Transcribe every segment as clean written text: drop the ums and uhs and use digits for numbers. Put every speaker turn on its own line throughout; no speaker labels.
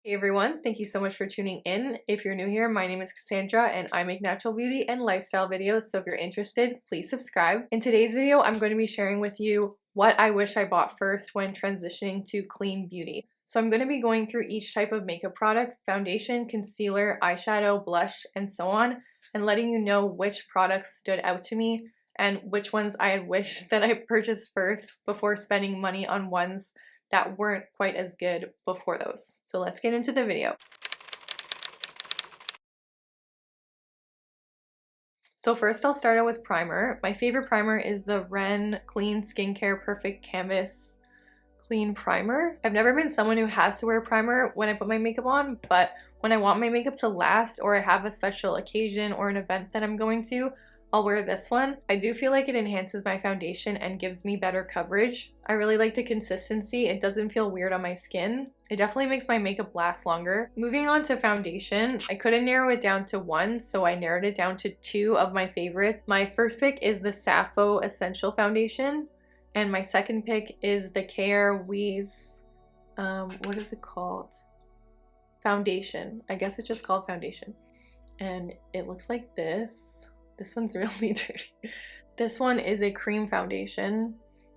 Hey everyone, thank you so much for tuning in. If you're new here, my name is Cassandra and I make natural beauty and lifestyle videos, so if you're interested, please subscribe. In today's video, I'm going to be sharing with you what I wish I bought first when transitioning to clean beauty. So I'm going to be going through each type of makeup product, foundation, concealer, eyeshadow, blush, and so on, and letting you know which products stood out to me and which ones I had wished that I purchased first before spending money on ones that weren't quite as good before those. So let's get into the video. So first I'll start out with primer. My favorite primer is the Ren Clean Skincare Perfect Canvas Clean Primer. I've never been someone who has to wear primer when I put my makeup on, but when I want my makeup to last or I have a special occasion or an event that I'm going to, I'll wear this one. I do feel like it enhances my foundation and gives me better coverage. I really like the consistency. It doesn't feel weird on my skin. It definitely makes my makeup last longer. Moving on to foundation, I couldn't narrow it down to one, so I narrowed it down to two of my favorites. My first pick is the Sappho Essential Foundation, and my second pick is the Care Wiz, what is it called? Foundation. I guess it's just called foundation. And it looks like this. This one's really dirty. This one is a cream foundation,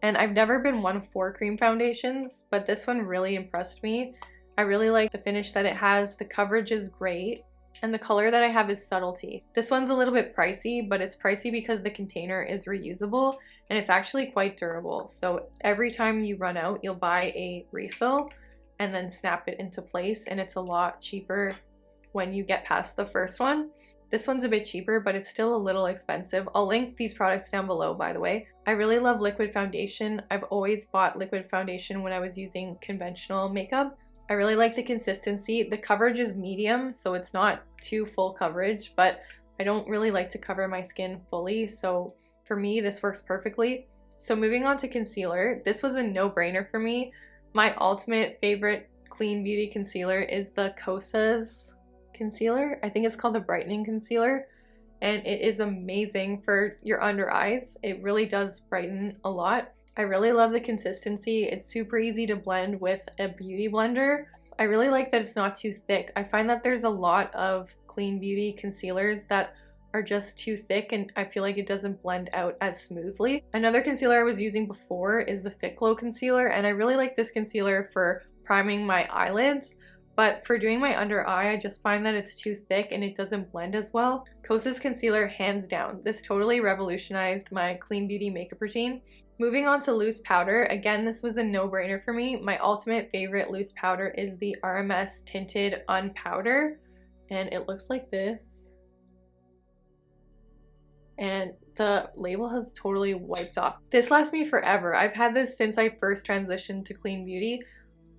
and I've never been one for cream foundations, but this one really impressed me. I really like the finish that it has. The coverage is great, and the color that I have is Subtlety. This one's a little bit pricey, but it's pricey because the container is reusable, and it's actually quite durable. So every time you run out, you'll buy a refill and then snap it into place, and it's a lot cheaper when you get past the first one. This one's a bit cheaper, but it's still a little expensive. I'll link these products down below, by the way. I really love liquid foundation. I've always bought liquid foundation when I was using conventional makeup. I really like the consistency. The coverage is medium, so it's not too full coverage, but I don't really like to cover my skin fully, so for me, this works perfectly. So moving on to concealer, this was a no-brainer for me. My ultimate favorite clean beauty concealer is the Kosas concealer. I think it's called the brightening concealer, and it is amazing for your under eyes. It really does brighten a lot. I really love the consistency. It's super easy to blend with a beauty blender. I really like that it's not too thick. I find that there's a lot of clean beauty concealers that are just too thick, and I feel like it doesn't blend out as smoothly. Another concealer I was using before is the Fit Glow concealer, and I really like this concealer for priming my eyelids. But for doing my under eye, I just find that it's too thick and it doesn't blend as well. Kosas concealer, hands down. This totally revolutionized my clean beauty makeup routine. Moving on to loose powder, again, this was a no-brainer for me. My ultimate favorite loose powder is the RMS Tinted Unpowder, and it looks like this. And the label has totally wiped off. This lasts me forever. I've had this since I first transitioned to clean beauty.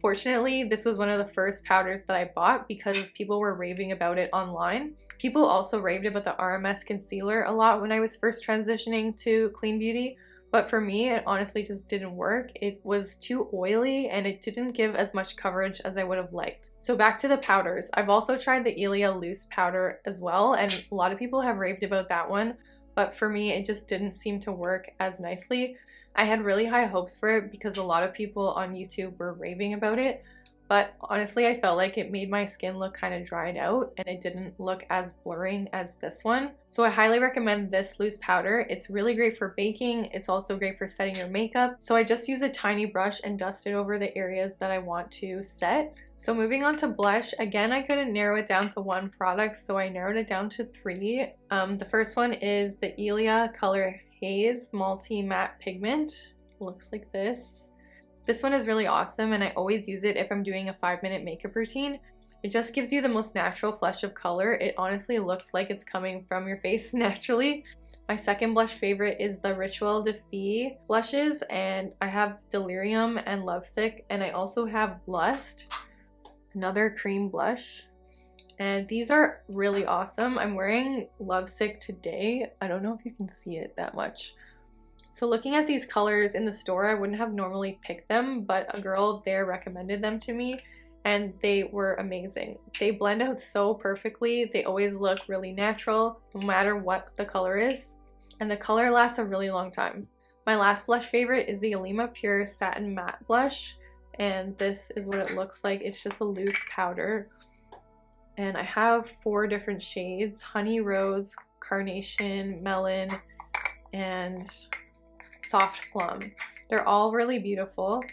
Fortunately, this was one of the first powders that I bought because people were raving about it online. People also raved about the RMS concealer a lot when I was first transitioning to clean beauty, but for me, it honestly just didn't work. It was too oily and it didn't give as much coverage as I would have liked. So back to the powders. I've also tried the Ilia loose powder as well, and a lot of people have raved about that one, but for me, it just didn't seem to work as nicely. I had really high hopes for it because a lot of people on YouTube were raving about it, but honestly I felt like it made my skin look kind of dried out and it didn't look as blurring as this one. So I highly recommend this loose powder. It's really great for baking. It's also great for setting your makeup. So I just use a tiny brush and dust it over the areas that I want to set. So moving on to blush, again, I couldn't narrow it down to one product, so I narrowed it down to three. The first one is the Ilia Color Haze Multi Matte Pigment. Looks like this. This one is really awesome, and I always use it if I'm doing a 5-minute makeup routine. It just gives you the most natural flush of color. It honestly looks like it's coming from your face naturally. My second blush favorite is the Ritual de Fille blushes, and I have Delirium and Lovesick, and I also have Lust, another cream blush. And these are really awesome. I'm wearing Lovesick today. I don't know if you can see it that much. So looking at these colors in the store, I wouldn't have normally picked them, but a girl there recommended them to me and they were amazing. They blend out so perfectly. They always look really natural, no matter what the color is. And the color lasts a really long time. My last blush favorite is the Alima Pure Satin Matte Blush. and this is what it looks like. It's just a loose powder. And I have 4 different shades: Honey Rose, Carnation, Melon, and Soft Plum. They're all really beautiful.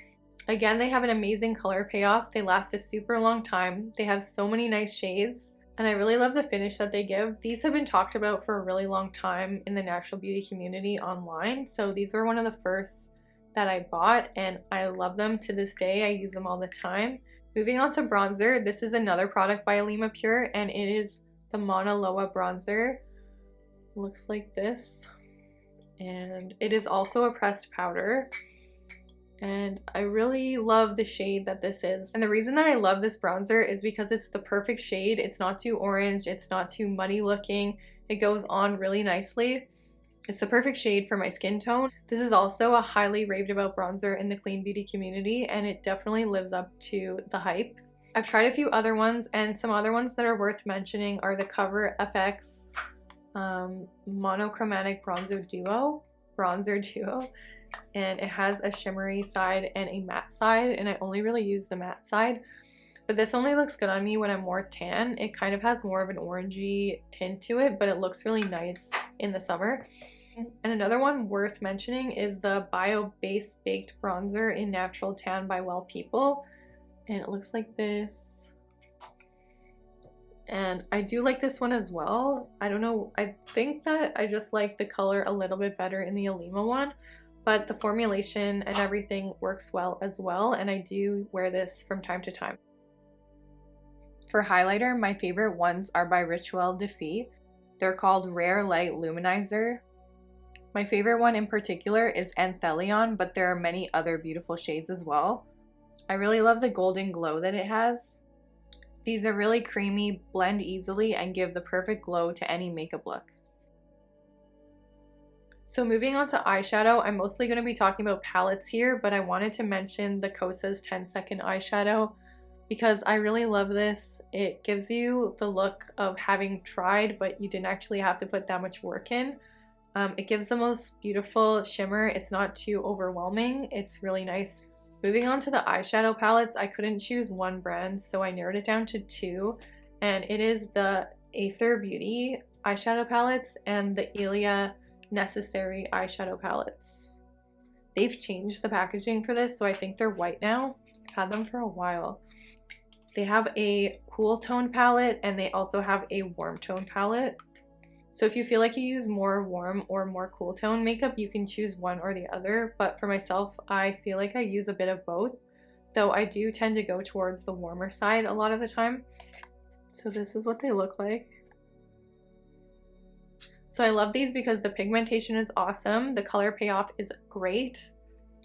Again, they have an amazing color payoff. They last a super long time. They have so many nice shades, and I really love the finish that they give. These have been talked about for a really long time in the natural beauty community online, so these were one of the first that I bought, and I love them to this day. I use them all the time. Moving on to bronzer, this is another product by Alima Pure, and it is the Mauna Loa bronzer. Looks like this, and it is also a pressed powder. And I really love the shade that this is. And the reason that I love this bronzer is because it's the perfect shade. It's not too orange, it's not too muddy looking. It goes on really nicely. It's the perfect shade for my skin tone. This is also a highly raved about bronzer in the clean beauty community, and it definitely lives up to the hype. I've tried a few other ones, and some other ones that are worth mentioning are the Cover FX Monochromatic Bronzer Duo. And it has a shimmery side and a matte side, and I only really use the matte side. But this only looks good on me when I'm more tan. It kind of has more of an orangey tint to it, but it looks really nice in the summer. And another one worth mentioning is the Bio Base Baked Bronzer in Natural Tan by Well People. And it looks like this. And I do like this one as well. I don't know, I think that I just like the color a little bit better in the Alima one. But the formulation and everything works well as well, and I do wear this from time to time. For highlighter, my favorite ones are by Rituel de Fille. They're called Rare Light Luminizer. My favorite one in particular is Anthelion, but there are many other beautiful shades as well. I really love the golden glow that it has. These are really creamy, blend easily, and give the perfect glow to any makeup look. So moving on to eyeshadow, I'm mostly going to be talking about palettes here, but I wanted to mention the Kosas 10-second eyeshadow because I really love this. It gives you the look of having tried, but you didn't actually have to put that much work in. It gives the most beautiful shimmer. It's not too overwhelming. It's really nice. Moving on to the eyeshadow palettes, I couldn't choose one brand, so I narrowed it down to 2, and it is the Aether Beauty eyeshadow palettes and the Ilia Necessary eyeshadow palettes. They've changed the packaging for this, so I think they're white now. I've had them for a while. They have a cool tone palette, and they also have a warm tone palette. So if you feel like you use more warm or more cool tone makeup, you can choose one or the other. But for myself, I feel like I use a bit of both, though I do tend to go towards the warmer side a lot of the time. So this is what they look like. So I love these because the pigmentation is awesome, the color payoff is great,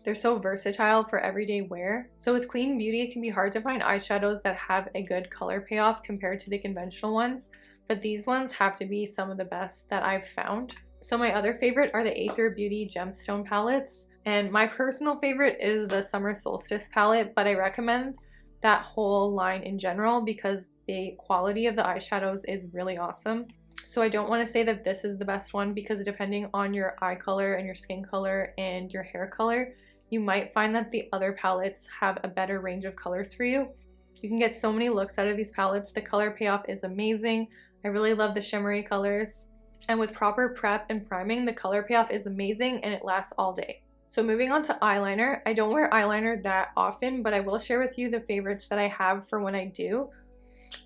they're so versatile for everyday wear. So with clean beauty, it can be hard to find eyeshadows that have a good color payoff compared to the conventional ones, but these ones have to be some of the best that I've found. So my other favorite are the Aether Beauty Gemstone palettes, and my personal favorite is the Summer Solstice palette, but I recommend that whole line in general because the quality of the eyeshadows is really awesome. So I don't want to say that this is the best one because depending on your eye color and your skin color and your hair color, you might find that the other palettes have a better range of colors for you. You can get so many looks out of these palettes. The color payoff is amazing. I really love the shimmery colors. And with proper prep and priming, the color payoff is amazing and it lasts all day. So moving on to eyeliner, I don't wear eyeliner that often, but I will share with you the favorites that I have for when I do.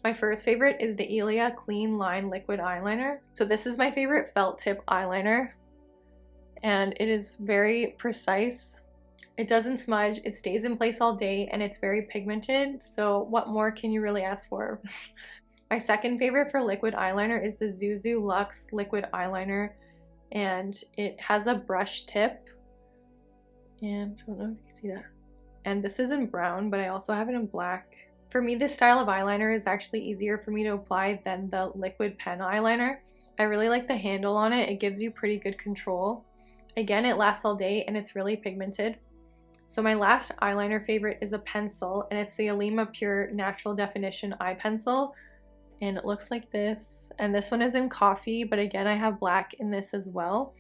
My first favorite is the Ilia Clean Line Liquid Eyeliner. So this is my favorite felt tip eyeliner, and it is very precise. It doesn't smudge, it stays in place all day, and it's very pigmented, so what more can you really ask for? My second favorite for liquid eyeliner is the Zuzu Luxe Liquid Eyeliner, and it has a brush tip, and I don't know if you can see that. And this is in brown, but I also have it in black. For me, this style of eyeliner is actually easier for me to apply than the liquid pen eyeliner. I really like the handle on it. It gives you pretty good control. Again, it lasts all day and it's really pigmented. So my last eyeliner favorite is a pencil, and it's the Alima Pure Natural Definition Eye Pencil. And it looks like this. And this one is in coffee, but again, I have black in this as well.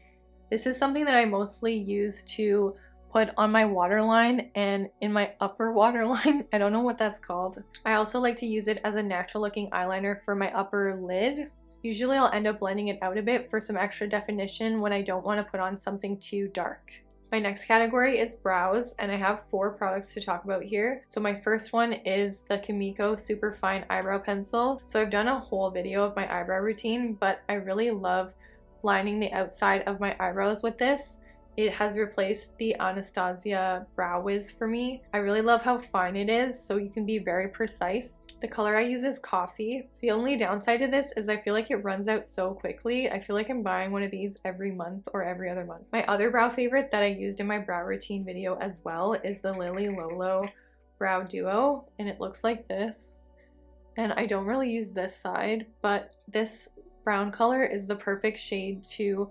This is something that I mostly use to put on my waterline and in my upper waterline. I don't know what that's called. I also like to use it as a natural looking eyeliner for my upper lid. Usually I'll end up blending it out a bit for some extra definition when I don't want to put on something too dark. My next category is brows, and I have 4 products to talk about here. So my first one is the Kimiko Super Fine Eyebrow Pencil. So I've done a whole video of my eyebrow routine, but I really love lining the outside of my eyebrows with this. It has replaced the Anastasia Brow Wiz for me. I really love how fine it is, so you can be very precise. The color I use is coffee. The only downside to this is I feel like it runs out so quickly. I feel like I'm buying one of these every month or every other month. My other brow favorite that I used in my brow routine video as well is the Lily Lolo Brow Duo, and it looks like this. And I don't really use this side, but this brown color is the perfect shade to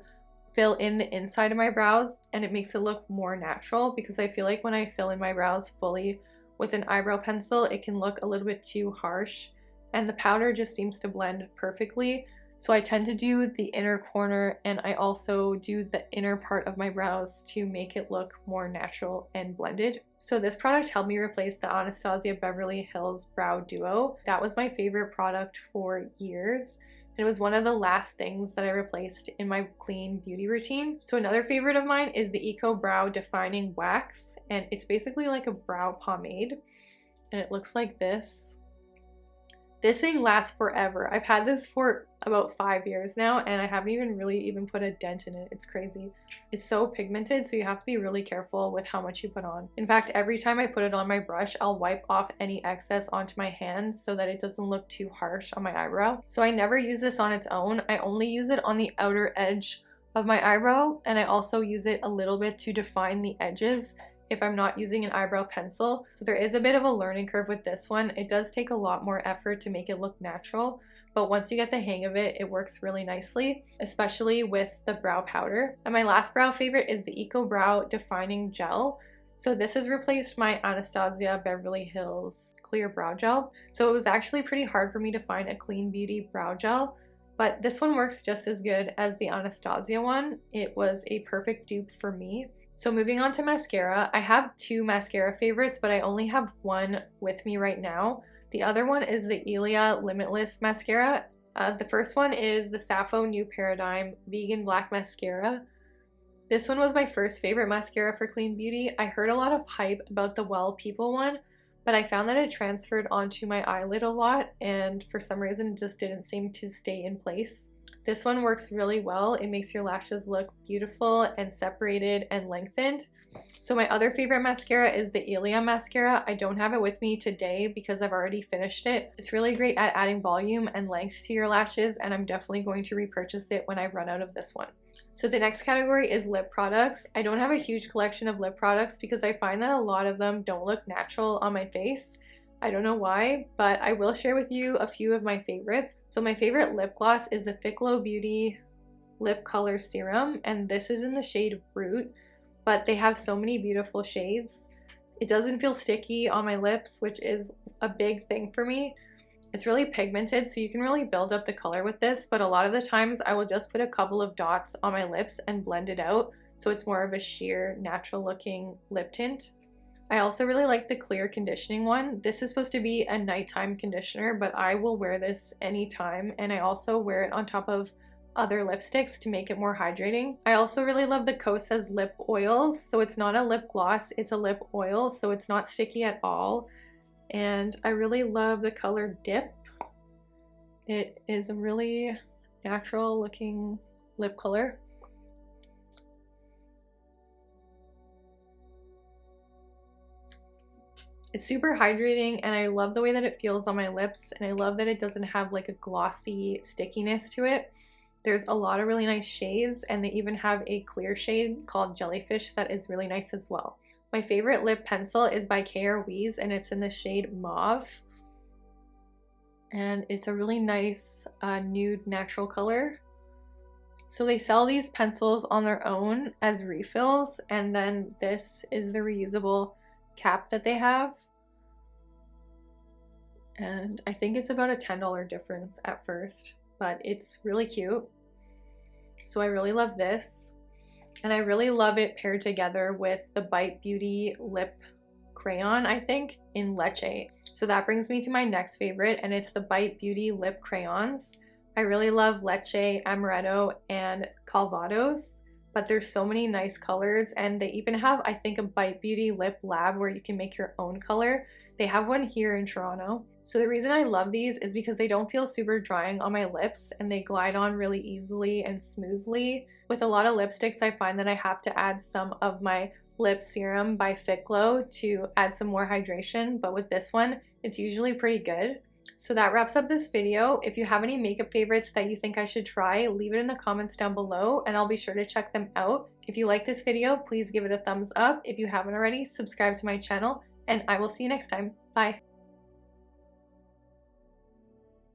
fill in the inside of my brows, and it makes it look more natural, because I feel like when I fill in my brows fully with an eyebrow pencil, it can look a little bit too harsh, and the powder just seems to blend perfectly. So I tend to do the inner corner, and I also do the inner part of my brows to make it look more natural and blended. So this product helped me replace the Anastasia Beverly Hills Brow Duo. That was my favorite product for years. It was one of the last things that I replaced in my clean beauty routine. So another favorite of mine is the Eco Brow Defining Wax, and it's basically like a brow pomade, and it looks like this. This thing lasts forever. I've had this for about 5 years now, and I haven't even put a dent in it. It's crazy. It's so pigmented, so you have to be really careful with how much you put on. In fact, every time I put it on my brush, I'll wipe off any excess onto my hands so that it doesn't look too harsh on my eyebrow. So I never use this on its own. I only use it on the outer edge of my eyebrow, and I also use it a little bit to define the edges if I'm not using an eyebrow pencil. So there is a bit of a learning curve with this one. It does take a lot more effort to make it look natural, but once you get the hang of it, it works really nicely, especially with the brow powder. And my last brow favorite is the Eco Brow Defining Gel. So this has replaced my Anastasia Beverly Hills Clear Brow Gel. So it was actually pretty hard for me to find a clean beauty brow gel, but this one works just as good as the Anastasia one. It was a perfect dupe for me. So moving on to mascara, I have 2 mascara favorites, but I only have one with me right now. The other one is the Ilia Limitless Mascara. The first one is the Sappho New Paradigm Vegan Black Mascara. This one was my first favorite mascara for clean beauty. I heard a lot of hype about the Well People one, but I found that it transferred onto my eyelid a lot, and for some reason it just didn't seem to stay in place. This one works really well. It makes your lashes look beautiful and separated and lengthened. So my other favorite mascara is the Ilia mascara. I don't have it with me today because I've already finished it. It's really great at adding volume and length to your lashes, and I'm definitely going to repurchase it when I run out of this one. So the next category is lip products. I don't have a huge collection of lip products because I find that a lot of them don't look natural on my face. I don't know why, but I will share with you a few of my favorites. So my favorite lip gloss is the Ficlo Beauty Lip Color Serum, and this is in the shade Brute, but they have so many beautiful shades. It doesn't feel sticky on my lips, which is a big thing for me. It's really pigmented, so you can really build up the color with this, but a lot of the times I will just put a couple of dots on my lips and blend it out, so it's more of a sheer, natural looking lip tint. I also really like the clear conditioning one. This is supposed to be a nighttime conditioner, but I will wear this anytime, and I also wear it on top of other lipsticks to make it more hydrating. I also really love the Kosas lip oils. So it's not a lip gloss, it's a lip oil, so it's not sticky at all. And I really love the color Dip. It is a really natural looking lip color. It's super hydrating, and I love the way that it feels on my lips, and I love that it doesn't have like a glossy stickiness to it. There's a lot of really nice shades, and they even have a clear shade called Jellyfish that is really nice as well. My favorite lip pencil is by K.R. Wiese, and it's in the shade Mauve. And it's a really nice nude natural color. So they sell these pencils on their own as refills, and then this is the reusable cap that they have. And I think it's about a $10 difference at first, but it's really cute. So I really love this. and I really love it paired together with the Bite Beauty lip crayon, I think, in Leche. So that brings me to my next favorite, and it's the Bite Beauty lip crayons. I really love Leche, Amaretto, and Calvados, but there's so many nice colors, and they even have, I think, a Bite Beauty lip lab where you can make your own color. They have one here in Toronto. So the reason I love these is because they don't feel super drying on my lips, and they glide on really easily and smoothly. With a lot of lipsticks, I find that I have to add some of my lip serum by Fit Glow to add some more hydration, but with this one, it's usually pretty good. So that wraps up this video. If you have any makeup favorites that you think I should try, leave it in the comments down below and I'll be sure to check them out. If you like this video, please give it a thumbs up. If you haven't already, subscribe to my channel, and I will see you next time. Bye!